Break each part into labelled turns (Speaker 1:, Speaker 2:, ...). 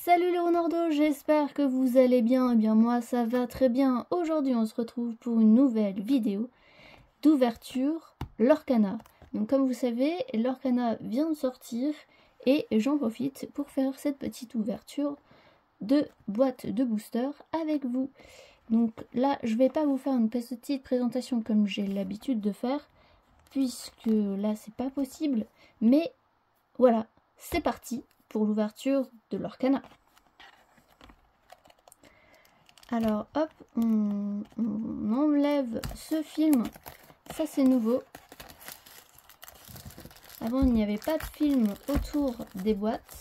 Speaker 1: Salut les Leonardo, j'espère que vous allez bien. Eh bien moi ça va très bien. Aujourd'hui on se retrouve pour une nouvelle vidéo d'ouverture Lorcana. Donc comme vous savez, Lorcana vient de sortir et j'en profite pour faire cette petite ouverture de boîte de booster avec vous. Donc là je vais pas vous faire une petite présentation comme j'ai l'habitude de faire, puisque là c'est pas possible. Mais voilà, c'est parti pour l'ouverture de Lorcana. Alors hop, on enlève ce film. Ça c'est nouveau. Avant il n'y avait pas de film autour des boîtes.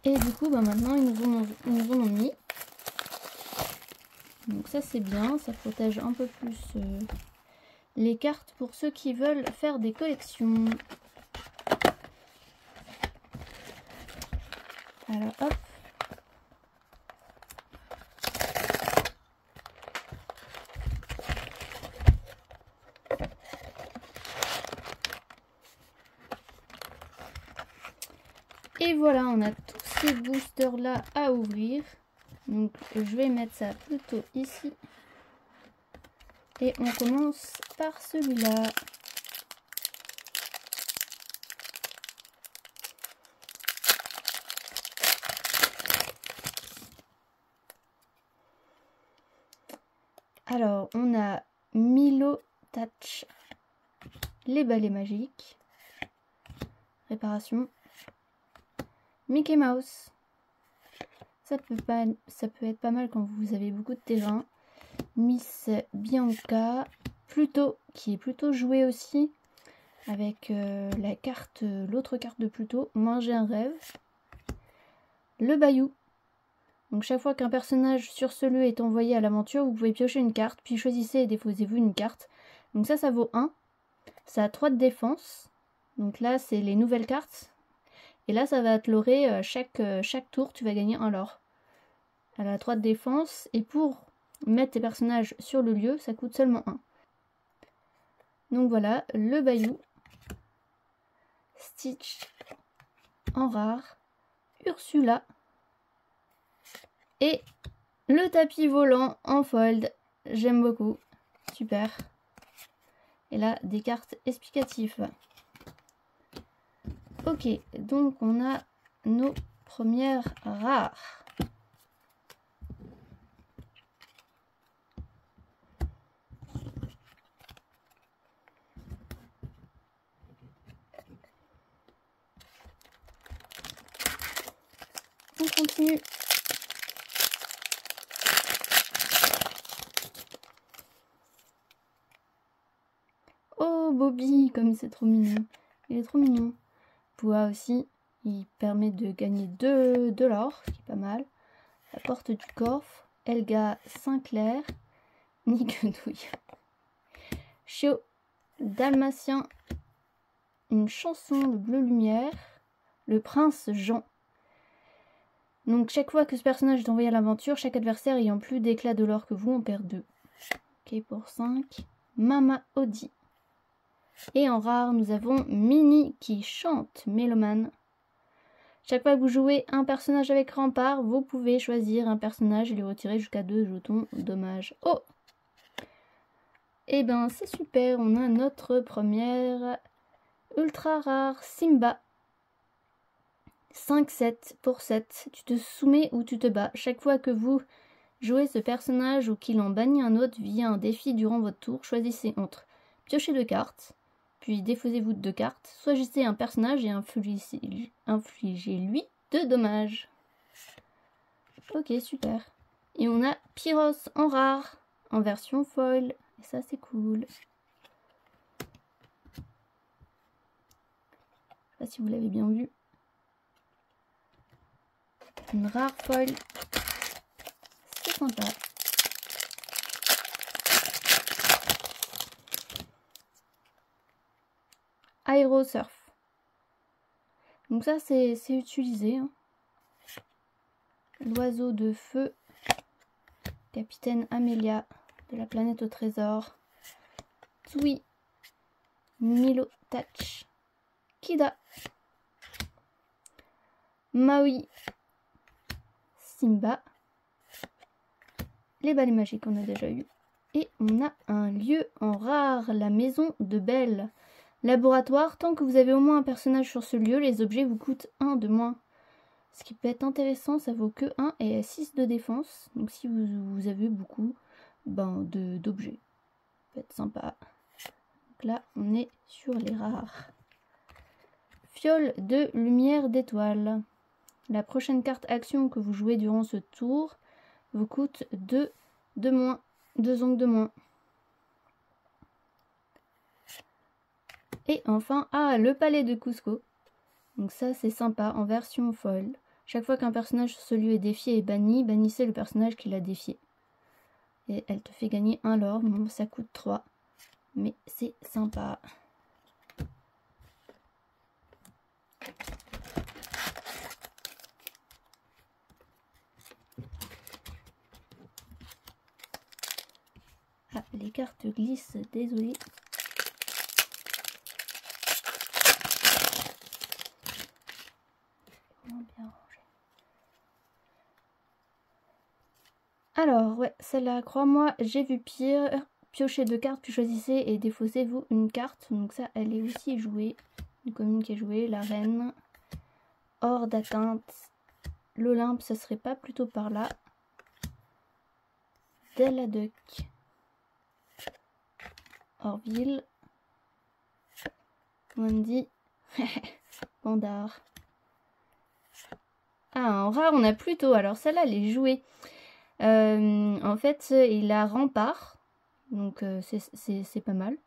Speaker 1: Et du coup maintenant ils nous en ont mis. Donc ça c'est bien, ça protège un peu plus les cartes pour ceux qui veulent faire des collections. Alors hop. Et voilà, on a tous ces boosters là à ouvrir. Donc je vais mettre ça plutôt ici. Et on commence par celui-là. Alors, on a Milo Touch, les balais magiques, réparation, Mickey Mouse, ça peut être pas mal quand vous avez beaucoup de terrain, Miss Bianca, Pluto, qui est plutôt joué aussi, avec l'autre carte de Pluto, Manger un rêve, le Bayou. Donc chaque fois qu'un personnage sur ce lieu est envoyé à l'aventure, vous pouvez piocher une carte, puis choisissez et déposez-vous une carte. Donc ça vaut 1. Ça a 3 de défense. Donc là, c'est les nouvelles cartes. Et là, ça va te lorer chaque tour, tu vas gagner un lore. Elle a 3 de défense. Et pour mettre tes personnages sur le lieu, ça coûte seulement 1. Donc voilà, le Bayou, Stitch en rare, Ursula, et le tapis volant en fold. J'aime beaucoup. Super. Et là, des cartes explicatives. Ok, donc on a nos premières rares. On continue. Oh, Bobby, comme c'est trop mignon. Il est trop mignon. Poua aussi, il permet de gagner 2 l'or, ce qui est pas mal. La porte du coffre, Elga Sinclair, Niquedouille, Chio, Dalmatien, une chanson de Bleu Lumière, le prince Jean. Donc chaque fois que ce personnage est envoyé à l'aventure, chaque adversaire ayant plus d'éclat de l'or que vous en perd 2. Ok, pour 5. Mama Audi. Et en rare, nous avons Minnie qui chante Mélomane. Chaque fois que vous jouez un personnage avec rempart, vous pouvez choisir un personnage et lui retirer jusqu'à 2 jetons. Dommage. Oh! Eh ben c'est super, on a notre première ultra rare Simba. 5-7 pour 7. Tu te soumets ou tu te bats. Chaque fois que vous jouez ce personnage ou qu'il en bannit un autre via un défi durant votre tour, choisissez entre piocher 2 cartes, puis défausez-vous de 2 cartes, choisissez un personnage et infligez-lui 2 dommages. Ok, super. Et on a Pyros en rare, en version foil. Et ça, c'est cool. Je sais pas si vous l'avez bien vu. Une rare foil. C'est sympa. Aérosurf. Donc ça, c'est utilisé. Hein. L'oiseau de feu. Capitaine Amelia de la planète au trésor. Tsui. Milo Touch. Kida. Maui, Simba, les balais magiques on a déjà eu. Et on a un lieu en rare, la maison de Belle. Laboratoire, tant que vous avez au moins un personnage sur ce lieu, les objets vous coûtent 1 de moins. Ce qui peut être intéressant, ça vaut que 1 et 6 de défense. Donc si vous avez beaucoup d'objets, ça peut être sympa. Donc là, on est sur les rares. Fiole de lumière d'étoile. La prochaine carte action que vous jouez durant ce tour vous coûte 2 de moins. 2 ongles de moins. Et enfin, le palais de Cusco. Donc ça, c'est sympa, en version foil. Chaque fois qu'un personnage sur ce lieu est défié et banni, bannissez le personnage qui l'a défié. Et elle te fait gagner 1 l'or. Bon, ça coûte 3. Mais c'est sympa. Ah, les cartes glissent, désolé. Alors, ouais, celle-là, crois-moi, j'ai vu pire. Piochez 2 cartes, puis choisissez et défaussez-vous une carte. Donc ça, elle est aussi jouée. Une commune qui est jouée, la reine. Hors d'atteinte. L'Olympe, ça serait pas plutôt par là. Deladuc. Orville. Wendy. Bandar. Ah, en rare, on a plutôt. Alors celle-là, elle est jouée. En fait, il a rempart. Donc c'est pas mal.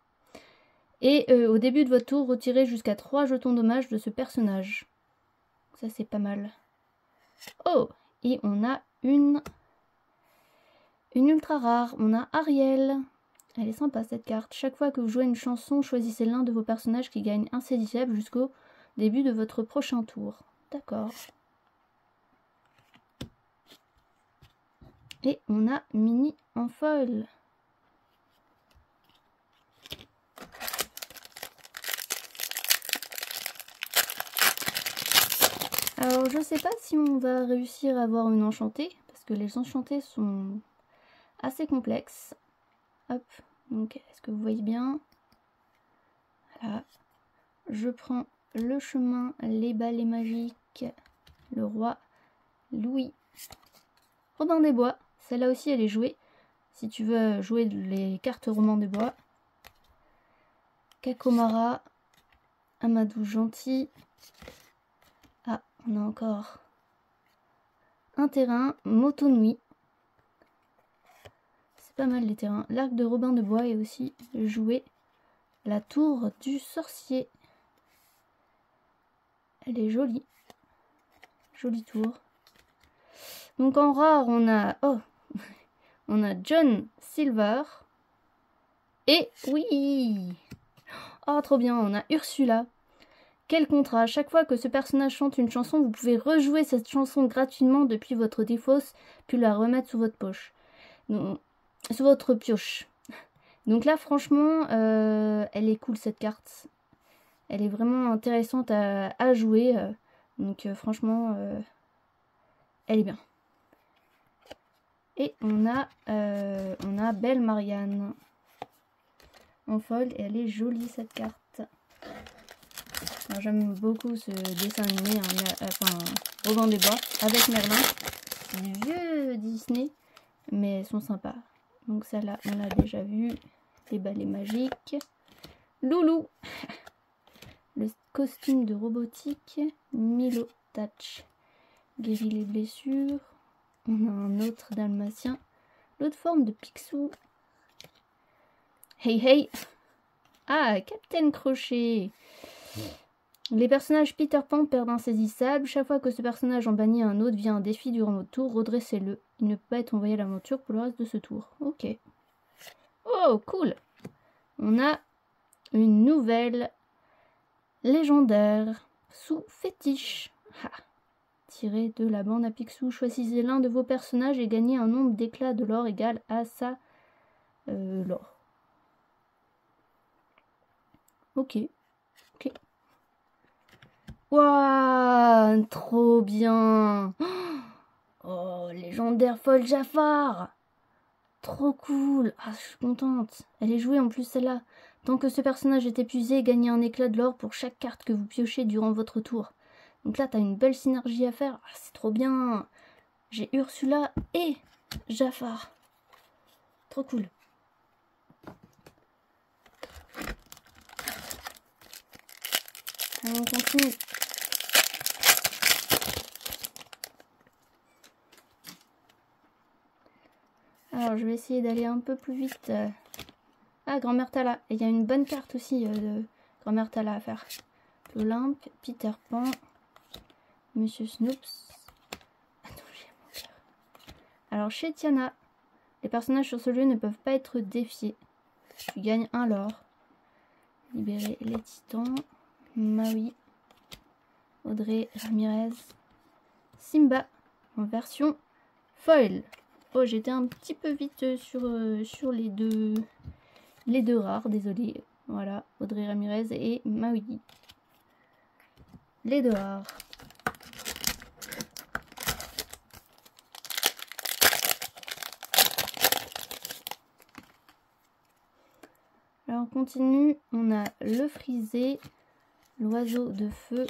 Speaker 1: Et au début de votre tour, retirez jusqu'à 3 jetons dommages de ce personnage. Ça, c'est pas mal. Oh! Et on a une ultra rare. On a Ariel. Elle est sympa cette carte. Chaque fois que vous jouez une chanson, choisissez l'un de vos personnages qui gagne insaisissable jusqu'au début de votre prochain tour. D'accord. Et on a Mini en foil. Alors je sais pas si on va réussir à avoir une enchantée, parce que les enchantées sont assez complexes. Hop, donc est-ce que vous voyez bien? Voilà. Je prends le chemin, les balais magiques, le roi, Louis, Robin des Bois. Celle-là aussi elle est jouée. Si tu veux jouer les cartes Robin des Bois. Kakomara, Amadou Gentil. Ah, on a encore un terrain, Motonui. C'est pas mal les terrains. L'arc de Robin de Bois est aussi joué. La tour du sorcier. Elle est jolie. Jolie tour. Donc en rare, on a... Oh, on a John Silver. Et oui! Oh, trop bien, on a Ursula. Quel contrat! Chaque fois que ce personnage chante une chanson, vous pouvez rejouer cette chanson gratuitement depuis votre défausse, puis la remettre sous votre poche. Donc, sous votre pioche. Donc là, franchement, elle est cool cette carte. Elle est vraiment intéressante à jouer. Donc franchement, elle est bien. Et on a Belle Marianne en fold et elle est jolie cette carte. J'aime beaucoup ce dessin animé, enfin Robin des Bois avec Merlin. C'est des vieux Disney, mais elles sont sympas. Donc celle-là, on l'a déjà vu. Les balais magiques. Loulou. Le costume de robotique. Milo Touch. Guérit les blessures. On a un autre dalmatien. L'autre forme de Picsou. Hey hey. Ah, Captain Crochet. Les personnages Peter Pan perdent insaisissable. Chaque fois que ce personnage en bannit un autre via un défi durant votre tour, redressez-le. Il ne peut pas être envoyé à l'aventure pour le reste de ce tour. Ok. Oh, cool. On a une nouvelle légendaire sous fétiche. Ha. Tirez de la bande à Picsou. Choisissez l'un de vos personnages et gagnez un nombre d'éclats de l'or égal à sa l'or. Ok. Ok. Waouh! One, trop bien. Oh, légendaire folle Jafar. Trop cool. Ah, je suis contente. Elle est jouée en plus celle-là. Tant que ce personnage est épuisé, gagnez un éclat de l'or pour chaque carte que vous piochez durant votre tour. Donc là, t'as une belle synergie à faire. Ah, c'est trop bien. J'ai Ursula et Jafar. Trop cool. Allez, on continue. Alors, je vais essayer d'aller un peu plus vite. Ah, Grand-mère Thala. Et il y a une bonne carte aussi de Grand-mère Thala à faire. Olympe, Peter Pan, Monsieur Snoops. Attends, j'ai mon cœur. Alors, chez Tiana, les personnages sur ce lieu ne peuvent pas être défiés. Tu gagnes un lore. Libérer les titans. Maui. Audrey Ramirez. Simba en version foil. Oh, j'étais un petit peu vite sur les deux rares, désolé. Voilà, Audrey Ramirez et Maui. Les deux rares. Alors on continue, on a le frisé, l'oiseau de feu,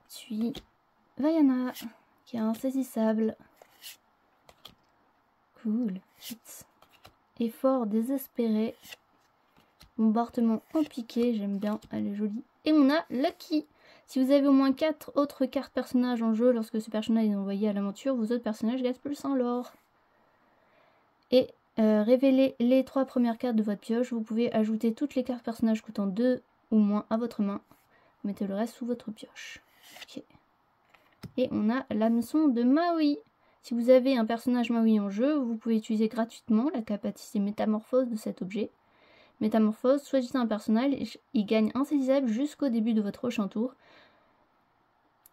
Speaker 1: puis Vaiana, qui est insaisissable. Cool. Effort désespéré. Bombardement en piqué, j'aime bien, elle est jolie. Et on a Lucky. Si vous avez au moins 4 autres cartes personnages en jeu lorsque ce personnage est envoyé à l'aventure, vos autres personnages gagnent plus un lore. Et révélez les 3 premières cartes de votre pioche. Vous pouvez ajouter toutes les cartes personnages coûtant 2 ou moins à votre main. Vous mettez le reste sous votre pioche. Ok. Et on a l'hameçon de Maui. Si vous avez un personnage Maui en jeu, vous pouvez utiliser gratuitement la capacité métamorphose de cet objet. Métamorphose, choisissez un personnage, il gagne insaisissable jusqu'au début de votre prochain tour.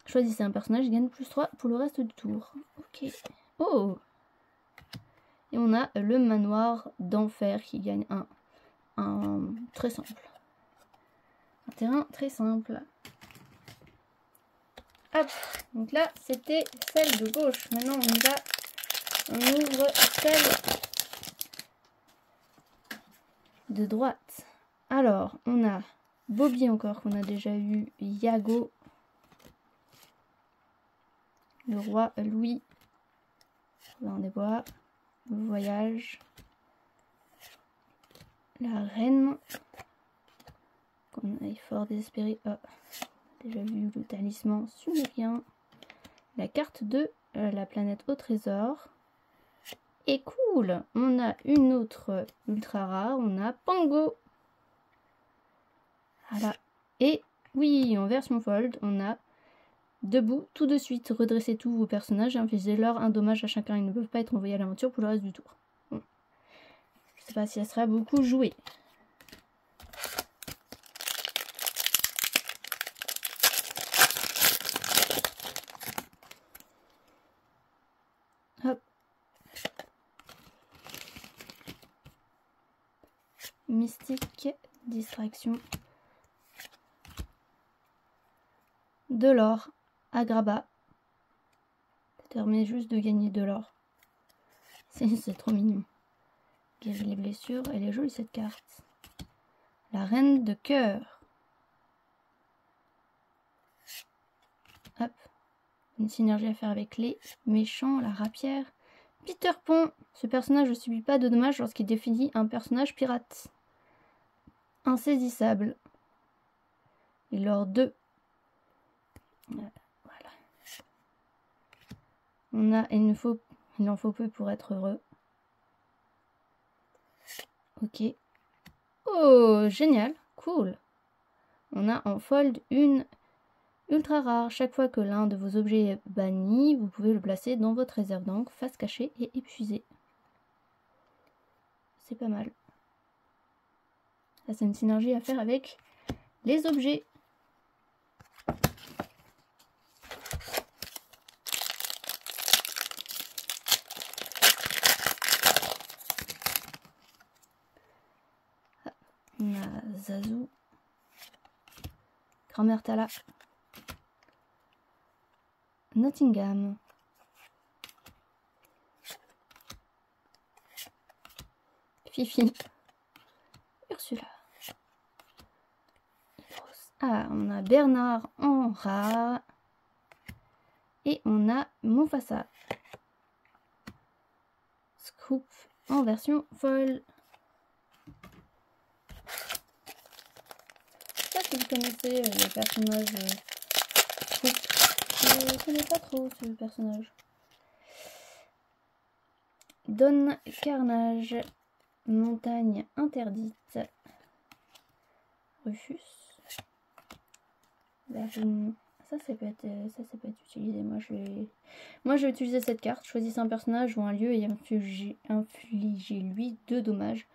Speaker 1: Choisissez un personnage, il gagne plus 3 pour le reste du tour. Ok. Oh! Et on a le manoir d'enfer qui gagne un très simple. Un terrain très simple. Hop! Donc là, c'était celle de gauche. Maintenant, on ouvre celle de droite. Alors, on a Bobby encore, qu'on a déjà eu. Yago. Le roi Louis. Dans des bois. Le voyage. La reine. Qu'on a fort désespéré. Oh, déjà vu le talisman sumérien. La carte de la planète au trésor. Et cool, on a une autre ultra rare, on a Pango. Voilà. Et oui, en version fold, on a debout, tout de suite, redressez tous vos personnages et infligez-leur un dommage à chacun. Ils ne peuvent pas être envoyés à l'aventure pour le reste du tour. Bon. Je ne sais pas si ça sera beaucoup joué. Hop. Mystique, distraction. De l'or, Agrabah. Ça permet juste de gagner de l'or. C'est trop mignon. Guérir les blessures, elle est jolie cette carte. La reine de cœur. Hop. Une synergie à faire avec les méchants, la rapière. Peter Pan. Ce personnage ne subit pas de dommages lorsqu'il définit un personnage pirate. Insaisissable. Et lors 2. Voilà. On a, il en faut peu pour être heureux. Ok. Oh, génial. Cool. On a en fold une ultra rare. Chaque fois que l'un de vos objets est banni, vous pouvez le placer dans votre réserve d'encre, face cachée et épuisée. C'est pas mal. Ça, c'est une synergie à faire avec les objets. On a Zazu, Grand-mère Tala. Nottingham. Fifi. Ursula. Ah, on a Bernard en rare. Et on a Mufasa. Scoop en version folle. Je sais pas si vous connaissez le personnage Scoop. Je ne connais pas trop ce personnage. Don Carnage. Montagne interdite. Rufus. Ça peut être utilisé. Moi je vais utiliser cette carte. Choisissez un personnage ou un lieu et infligez-lui 2 dommages.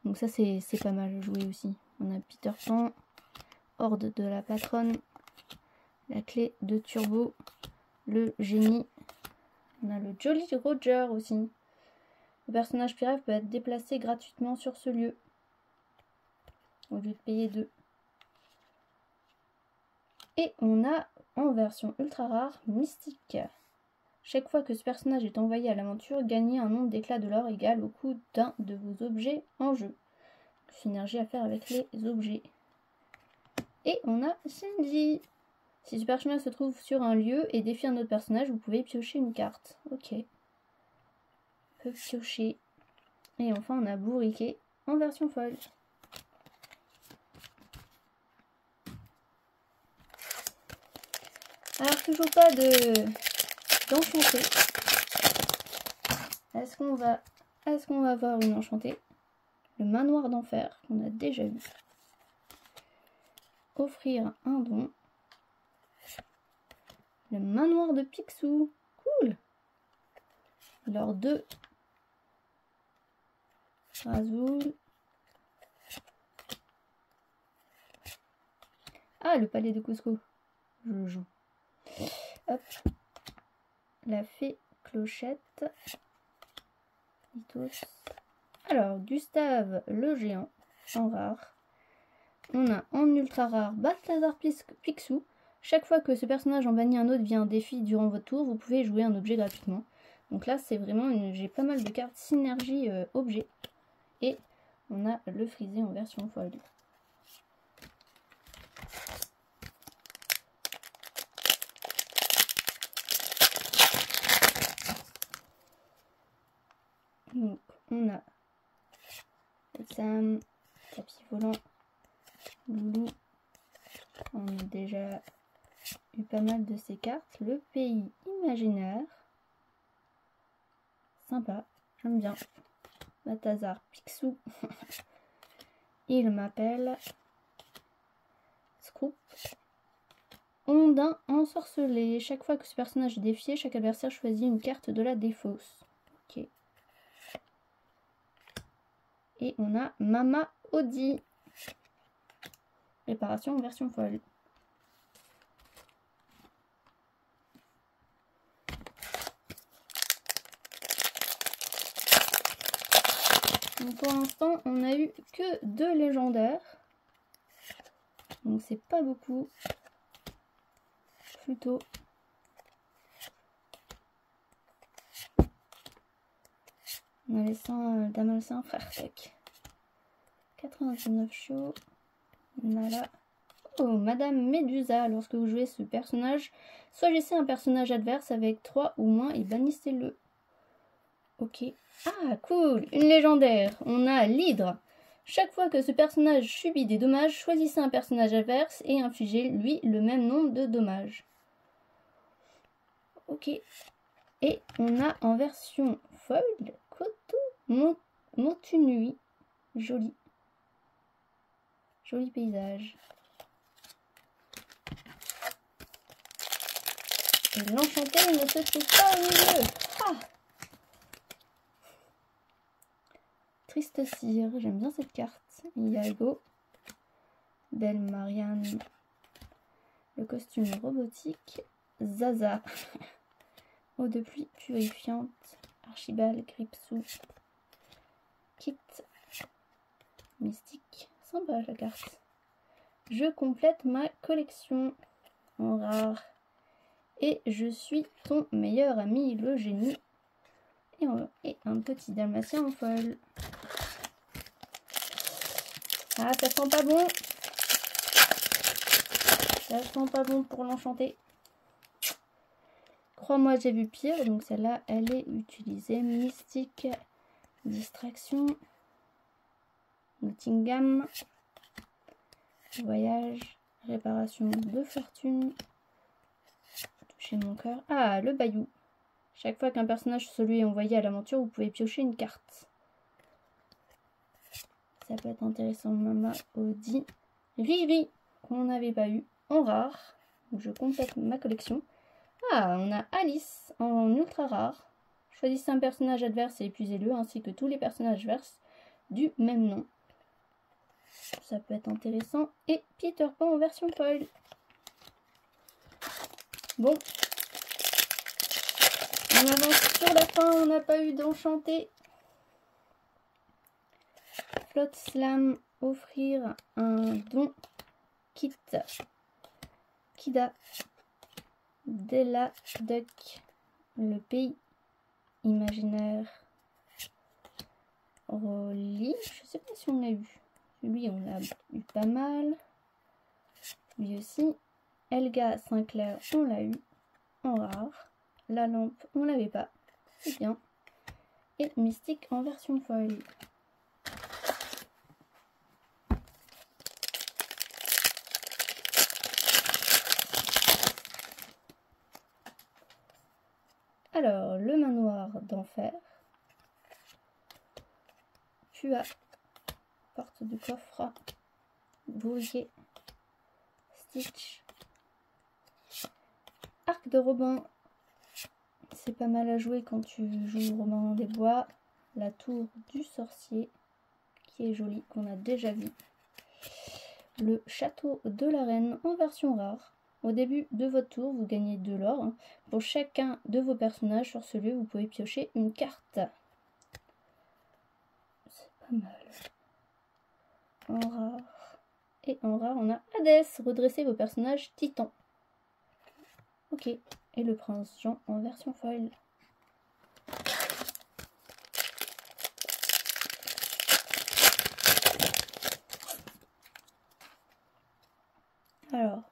Speaker 1: Donc ça c'est pas mal joué aussi. On a Peter Pan, Horde de la Patronne, la clé de Turbo, le génie. On a le Jolly Roger aussi. Le personnage pirate peut être déplacé gratuitement sur ce lieu au lieu de payer 2. Et on a en version ultra rare Mystique. Chaque fois que ce personnage est envoyé à l'aventure, gagnez un nombre d'éclats de l'or égal au coût d'un de vos objets en jeu. Synergie à faire avec les objets. Et on a Cindy. Si ce personnage se trouve sur un lieu et défie un autre personnage, vous pouvez piocher une carte. Ok. On peut piocher. Et enfin on a Bourriquet en version folle. Alors toujours pas d'enchanté. Est-ce qu'on va avoir une enchantée? Le manoir d'enfer qu'on a déjà vu. Offrir un don. Le manoir de Picsou. Cool. Alors 2. Razoul. Ah, le palais de Cusco. Je joue. Hop. La fée Clochette. Mythos. Alors, Gustave le géant en rare. On a en ultra rare Balthazar Picsou. Chaque fois que ce personnage en bannit un autre via un défi durant votre tour, vous pouvez jouer un objet gratuitement. Donc là, c'est vraiment j'ai pas mal de cartes synergie objet. Et on a le frisé en version folle. Donc, on a Sam, tapis volant, Loulou. On a déjà eu pas mal de ces cartes. Le pays imaginaire. Sympa, j'aime bien. Balthazar Picsou. Il m'appelle Scoop. Ondin ensorcelé. Chaque fois que ce personnage est défié, chaque adversaire choisit une carte de la défausse. Ok. Et on a Mama Audi. Réparation en version folle. Donc pour l'instant, on a eu que 2 légendaires. Donc c'est pas beaucoup. Plutôt. On avait 100 Damalcin, frère Tech. 99 chiots. Nala. Oh, Madame Médusa. Lorsque vous jouez ce personnage, choisissez un personnage adverse avec 3 ou moins et bannissez-le. Ok. Ah, cool. Une légendaire. On a l'hydre. Chaque fois que ce personnage subit des dommages, choisissez un personnage adverse et infligez-lui le même nombre de dommages. Ok. Et on a en version folle, Koto Montunui. Joli. Joli paysage. Et l'enchanté ne se trouve pas au milieu. Ah! Triste cire, j'aime bien cette carte. Iago. Belle Marianne. Le costume robotique. Zaza. Eau de pluie purifiante. Archibald, Gripsou. Kit. Mystique. Sympa la carte. je complète ma collection en rare. Et je suis ton meilleur ami, le génie. Et un petit dalmatien en foil. Ah, ça sent pas bon. Ça sent pas bon pour l'enchanter. Crois-moi, j'ai vu pire. Donc celle-là, elle est utilisée. Mystique, distraction, Nottingham, voyage, réparation de fortune, toucher mon cœur. Ah, le Bayou. Chaque fois qu'un personnage sur celui est envoyé à l'aventure, vous pouvez piocher une carte. Ça peut être intéressant. Mama, Audi, Riri, qu'on n'avait pas eu en rare. Donc je complète ma collection. Ah, on a Alice en ultra rare. Choisissez un personnage adverse et épuisez-le, ainsi que tous les personnages adverses du même nom. Ça peut être intéressant. Et Peter Pan en version foil. Bon. On avance sur la fin, on n'a pas eu d'enchanté. Flotte Slam, offrir un don. Kit. Kida. Della Duck. Le pays imaginaire. Rolly. Je sais pas si on l'a eu. Lui, on l'a eu pas mal. Lui aussi. Helga Sinclair, on l'a eu en rare. La lampe, on l'avait pas. C'est bien. Et Mystique en version foil. Alors, le manoir d'enfer. Pua. Porte du coffre. Boulier. Stitch. Arc de Robin. C'est pas mal à jouer quand tu joues Robin des Bois. La tour du sorcier, qui est jolie, qu'on a déjà vu. Le château de la reine en version rare. Au début de votre tour, vous gagnez de l'or. Pour chacun de vos personnages sur ce lieu, vous pouvez piocher une carte. C'est pas mal. En rare. Et en rare, on a Hadès. Redressez vos personnages titans. Ok. Et le prince Jean en version foil. Alors,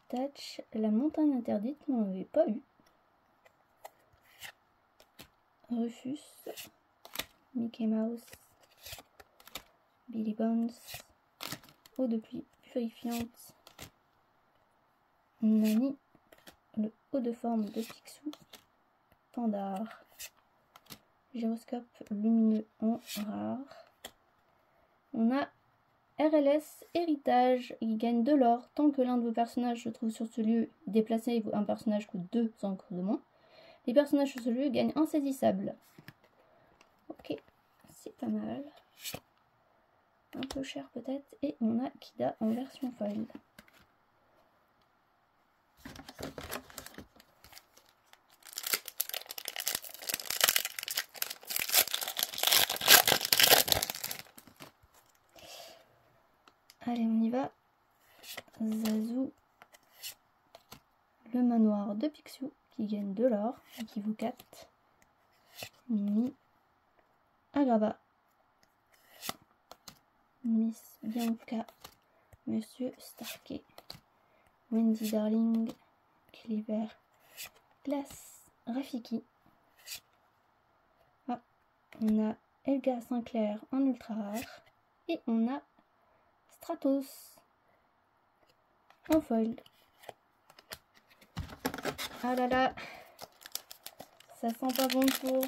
Speaker 1: Tatch, la montagne interdite, on n'en avait pas eu. Rufus, Mickey Mouse, Billy Bones, eau de pluie purifiante, Nani, le haut de forme de Picsou, Pandar, gyroscope lumineux en rare. On a RLS héritage, il gagne de l'or tant que l'un de vos personnages se trouve sur ce lieu. Déplacer un personnage coûte 2 encres de moins. Les personnages sur ce lieu gagnent insaisissable. Ok, c'est pas mal. Un peu cher peut-être. Et on a Kida en version foil. Allez, on y va. Zazu. Le manoir de Picsou qui gagne de l'or et qui vaut 4. Mimi. Agraba. Miss Bianca. Monsieur Starkey. Wendy Darling. Cleaver. Glace. Rafiki. Ah, on a Helga Sinclair en ultra rare. Et on a Stratos en foil. Ah là là, ça sent pas bon pour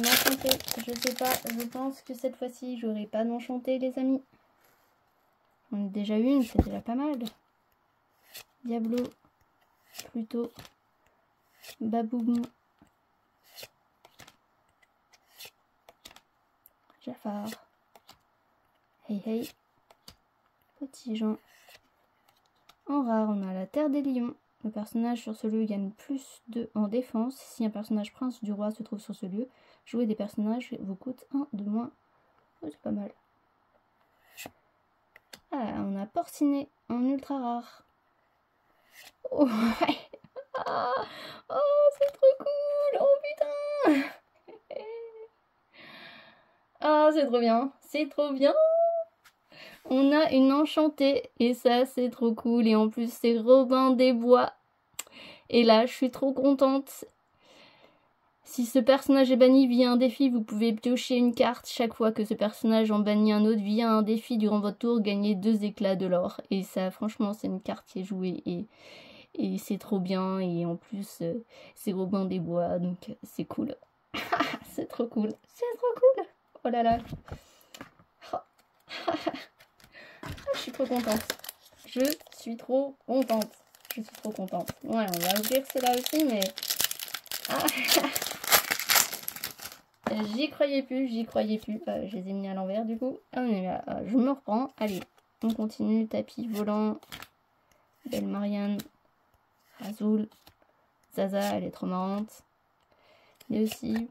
Speaker 1: m'enchanter. Je sais pas, je pense que cette fois-ci, j'aurai pas d'enchanté, les amis. On a déjà eu une, c'est déjà pas mal. Diablo, Pluto, Baboum, Jafar, Hey Hey, Petit Jean. En rare, on a la Terre des Lions. Le personnage sur ce lieu gagne plus 2 en défense. Si un personnage prince du roi se trouve sur ce lieu, jouer des personnages vous coûte 1 de moins. Oh, c'est pas mal. Ah, on a Porcinet en ultra rare. Oh, ouais. Ah, oh, c'est trop cool. Oh putain. Ah, c'est trop bien. C'est trop bien. On a une enchantée. Et ça, c'est trop cool. Et en plus, c'est Robin des Bois. Et là, je suis trop contente. Si ce personnage est banni via un défi, vous pouvez piocher une carte. Chaque fois que ce personnage en bannit un autre via un défi durant votre tour, gagnez 2 éclats de l'or. Et ça, franchement, c'est une carte qui est jouée et c'est trop bien. Et en plus, c'est Robin des Bois, donc c'est cool. C'est trop cool. C'est trop cool. Oh là là. Je suis trop contente. Je suis trop contente. Je suis trop contente. Ouais, on va ouvrir cela aussi, mais... Ah. J'y croyais plus, j'y croyais plus. Je les ai mis à l'envers du coup. Ah, on est là. Je me reprends. Allez, on continue. Tapis volant. Belle Marianne. Azul. Zaza, elle est trop marrante. Il y a aussi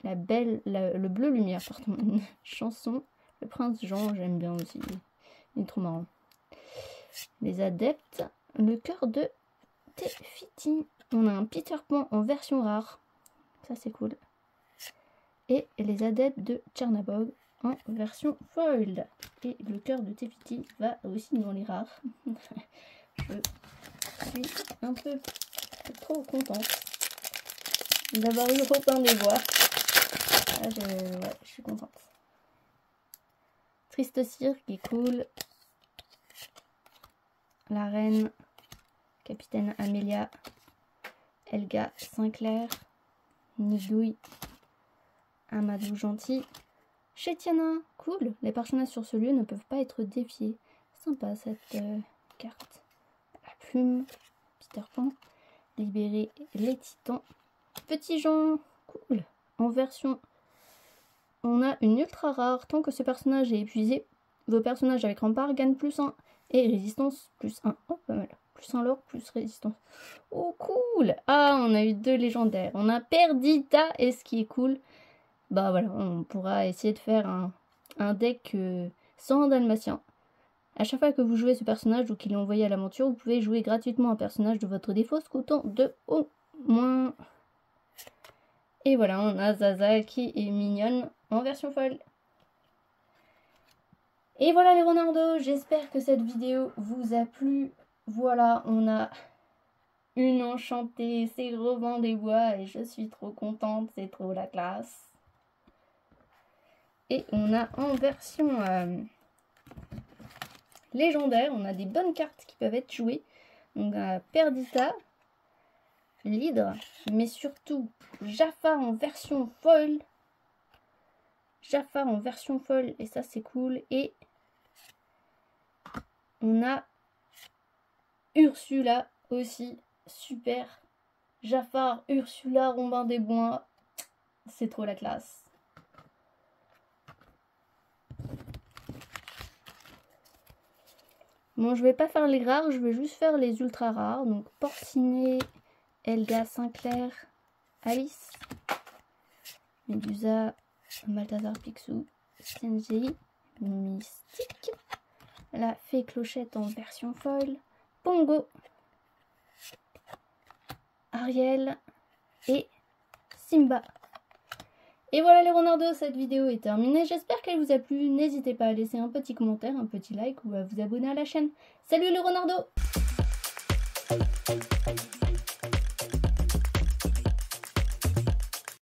Speaker 1: le bleu lumière, pardon. Une chanson. Le prince Jean, j'aime bien aussi. Il est trop marrant. Les adeptes. Le cœur de Tefiti. On a un Peter Pan en version rare. Ça, c'est cool. Et les adeptes de Tchernabog en version foiled. Et le cœur de Tefiti va aussi dans les rares. Je suis un peu trop contente d'avoir eu Robin des Bois. Ah, ouais, je suis contente. Triste Cire qui est cool. La reine, Capitaine Amélia, Elga Sinclair, Nidouille, Amadou Gentil, Chétiana, cool. Les personnages sur ce lieu ne peuvent pas être défiés. Sympa cette carte. La plume, Peter Pan, libérer les titans. Petit Jean, cool. En version, on a une ultra rare. Tant que ce personnage est épuisé, vos personnages avec rempart gagnent +1 et résistance +1. Oh, pas mal. +1 l'or, plus résistance. Oh, cool. Ah, on a eu 2 légendaires. On a Perdita, et ce qui est cool, bah voilà, on pourra essayer de faire un deck sans dalmatien. À chaque fois que vous jouez ce personnage ou qu'il est envoyé à l'aventure, vous pouvez jouer gratuitement un personnage de votre défausse coûtant 2 au moins. Et voilà, on a Zaza qui est mignonne en version folle. Et voilà les renardos, j'espère que cette vidéo vous a plu. Voilà, on a une enchantée, c'est Robin des Bois et je suis trop contente, c'est trop la classe. Et on a en version légendaire, on a des bonnes cartes qui peuvent être jouées. On a Perdita, l'Hydre, mais surtout Jafar en version foil. Jafar en version foil, et ça c'est cool. Et on a Ursula aussi, super. Jafar, Ursula, Robin des Bois, c'est trop la classe. Bon, je vais pas faire les rares, je vais juste faire les ultra rares. Donc Porcinet, Elga Sinclair, Alice, Medusa, Balthazar Picsou, Sensei, Mystique, la Fée Clochette en version foil, Pongo, Ariel et Simba. Et voilà les renardos, cette vidéo est terminée. J'espère qu'elle vous a plu. N'hésitez pas à laisser un petit commentaire, un petit like ou à vous abonner à la chaîne. Salut les renardos!